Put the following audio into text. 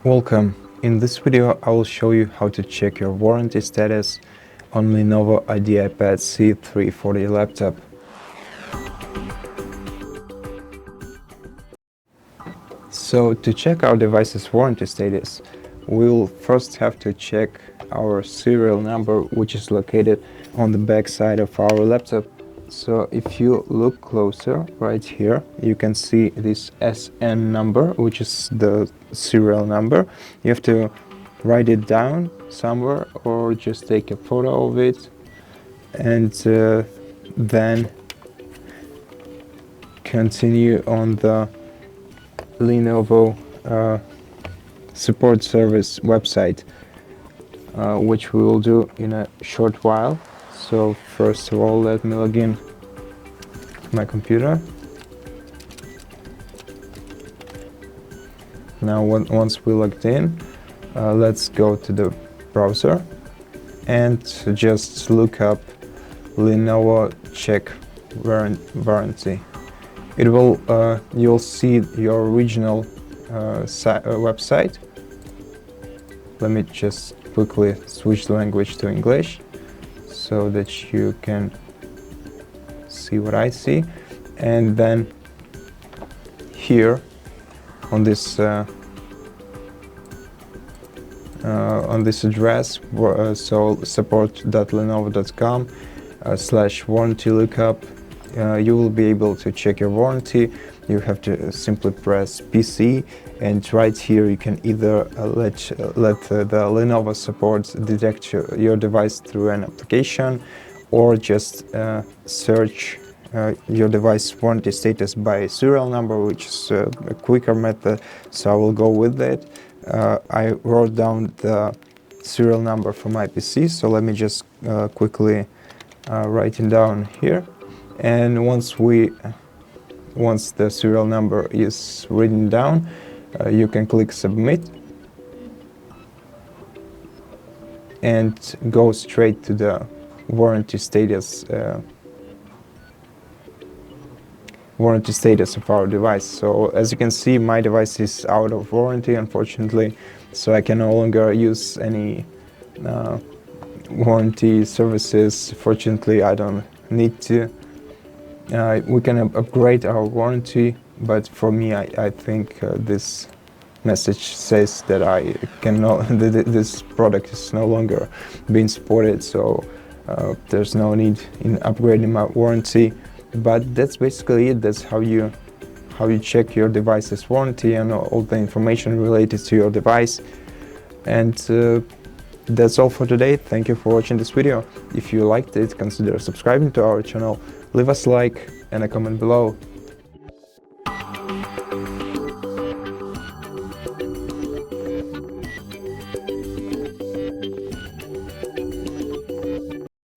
Welcome. In this video I will show you how to check your warranty status on LENOVO Ideapad C340 laptop. So to check our device's warranty status, we'll first have to check our serial number, which is located on the back side of our laptop. So if you look closer right here, you can see this SN number, which is the serial number. You have to write it down somewhere or just take a photo of it, and then continue on the Lenovo support service website, which we will do in a short while. So first of all, let me log in my computer. Now once we logged in, let's go to the browser and just look up Lenovo check warranty. It will you'll see your original website. Let me just quickly switch the language to English so that you can see what I see. And then here on this address, so support.lenovo.com/warranty lookup, you will be able to check your warranty. You have to simply press PC, and right here you can either let the Lenovo support detect your device through an application, or just search your device warranty status by serial number, which is a quicker method, so I will go with that. I wrote down the serial number for my PC, so let me just quickly write it down here. And once the serial number is written down, you can click submit and go straight to the warranty status of our device. So as you can see, my device is out of warranty, unfortunately, so I can no longer use any warranty services. Fortunately, I don't need to. We can upgrade our warranty, but for me, I think this message says that this product is no longer being supported, so there's no need in upgrading my warranty. But that's basically it. That's how you check your device's warranty and all the information related to your device. And that's all for today. Thank you for watching this video. If you liked it, consider subscribing to our channel, leave us a like and a comment below.